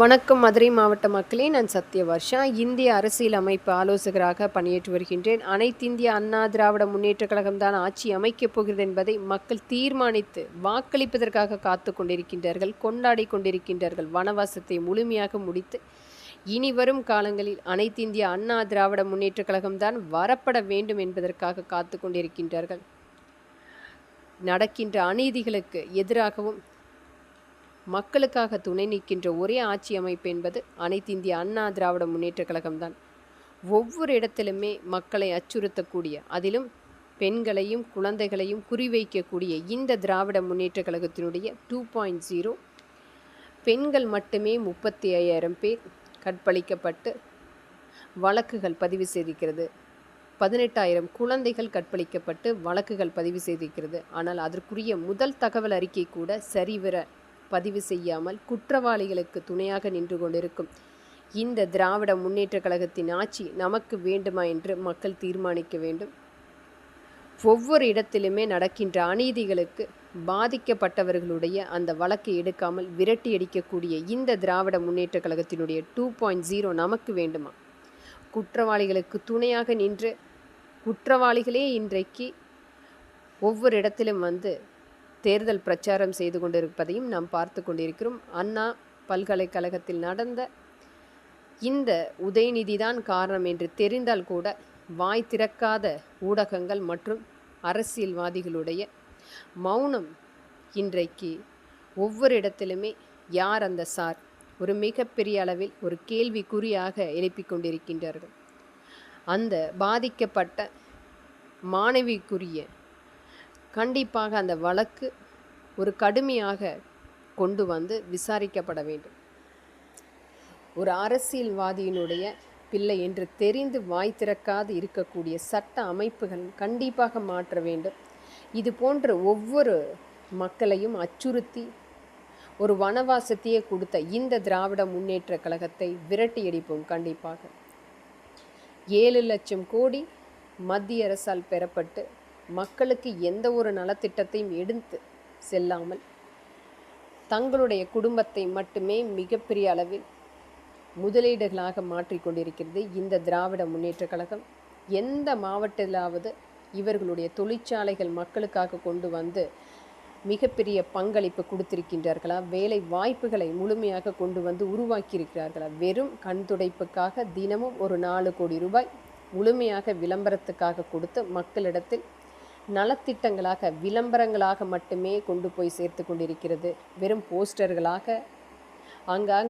வணக்கம் மதுரை மாவட்ட மக்களே, நான் சத்யவர்ஷா. இந்திய அரசியல் அமைப்பு ஆலோசகராக பணியாற்றி வருகின்றேன். அனைத்திந்திய அண்ணா திராவிட முன்னேற்றக் கழகம்தான் ஆட்சி அமைக்கப் போகிறது என்பதை மக்கள் தீர்மானித்து வாக்களிப்பதற்காக காத்து கொண்டிருக்கின்றார்கள், கொண்டாடி கொண்டிருக்கின்றார்கள். வனவாசத்தை முழுமையாக முடித்து இனி வரும் காலங்களில் அனைத்திந்திய அண்ணா திராவிட முன்னேற்றக் கழகம்தான் வரப்பட வேண்டும் என்பதற்காக காத்து கொண்டிருக்கின்றார்கள். நடக்கின்ற அநீதிகளுக்கு எதிராகவும் மக்களுக்காக துணை நிற்கின்ற ஒரே ஆட்சி அமைப்பு என்பது அனைத்திந்திய அண்ணா திராவிட முன்னேற்றக் கழகம்தான். ஒவ்வொரு இடத்திலுமே மக்களை அச்சுறுத்தக்கூடிய, அதிலும் பெண்களையும் குழந்தைகளையும் குறிவைக்கக்கூடிய இந்த திராவிட முன்னேற்றக் கழகத்தினுடைய 2.0 பெண்கள் மட்டுமே 35,000 பேர் கற்பழிக்கப்பட்டு வழக்குகள் பதிவு செய்திருக்கிறது. 18,000 குழந்தைகள் கற்பழிக்கப்பட்டு வழக்குகள் பதிவு செய்திருக்கிறது. ஆனால் அதற்குரிய முதல் தகவல் அறிக்கை கூட சரிவர பதிவு செய்யாமல் குற்றவாளிகளுக்கு துணையாக நின்று கொண்டிருக்கும் இந்த திராவிட முன்னேற்றக் கழகத்தின் ஆட்சி நமக்கு வேண்டுமா என்று மக்கள் தீர்மானிக்க வேண்டும். ஒவ்வொரு இடத்திலுமே நடக்கின்ற அநீதிகளுக்கு பாதிக்கப்பட்டவர்களுடைய அந்த வழக்கை எடுக்காமல் விரட்டி அடிக்கக்கூடிய இந்த திராவிட முன்னேற்றக் கழகத்தினுடைய 2.0 நமக்கு வேண்டுமா? குற்றவாளிகளுக்கு துணையாக நின்று குற்றவாளிகளே இன்றைக்கு ஒவ்வொரு இடத்திலும் வந்து தேர்தல் பிரச்சாரம் செய்து கொண்டிருப்பதையும் நாம் பார்த்து கொண்டிருக்கிறோம். அண்ணா பல்கலைக்கழகத்தில் நடந்த இந்த உதயநிதிதான் காரணம் என்று தெரிந்தால் கூட வாய் திறக்காத ஊடகங்கள் மற்றும் அரசியல்வாதிகளுடைய மௌனம் இன்றைக்கு ஒவ்வொரு இடத்திலுமே யார் அந்த சார் ஒரு மிகப்பெரிய அளவில் ஒரு கேள்விக்குறியாக எழுப்பிக் கொண்டிருக்கின்றார்கள். அந்த பாதிக்கப்பட்ட மாணவிக்குரிய கண்டிப்பாக அந்த வழக்கு ஒரு கடுமையாக கொண்டு வந்து விசாரிக்கப்பட வேண்டும். ஒரு அரசியல்வாதியினுடைய பிள்ளை என்று தெரிந்து வாய் திறக்காது இருக்கக்கூடிய சட்ட அமைப்புகள் கண்டிப்பாக மாற்ற வேண்டும். இது போன்ற ஒவ்வொரு மக்களையும் அச்சுறுத்தி ஒரு வனவாசத்தையே கொடுத்த இந்த திராவிட முன்னேற்ற கழகத்தை விரட்டி அடிப்போம். கண்டிப்பாக 7 லட்சம் கோடி மத்திய அரசால் பெறப்பட்டு மக்களுக்கு எந்த ஒரு நலத்திட்டத்தையும் எடுத்து செல்லாமல் தங்களுடைய குடும்பத்தை மட்டுமே மிகப்பெரிய அளவில் முதலீடுகளாக மாற்றிக்கொண்டிருக்கிறது இந்த திராவிட முன்னேற்ற கழகம். எந்த மாவட்டத்திலாவது இவர்களுடைய தொழிற்சாலைகள் மக்களுக்காக கொண்டு வந்து மிகப்பெரிய பங்களிப்பு கொடுத்திருக்கின்றார்களா? வேலை வாய்ப்புகளை முழுமையாக கொண்டு வந்து உருவாக்கியிருக்கிறார்களா? வெறும் கண் துடைப்புக்காக தினமும் ஒரு 4 கோடி ரூபாய் முழுமையாக விளம்பரத்துக்காக கொடுத்து மக்களிடத்தில் நலத்திட்டங்களாக விளம்பரங்களாக மட்டுமே கொண்டு போய் சேர்த்து கொண்டிருக்கிறது. வெறும் போஸ்டர்களாக ஆங்காங்கே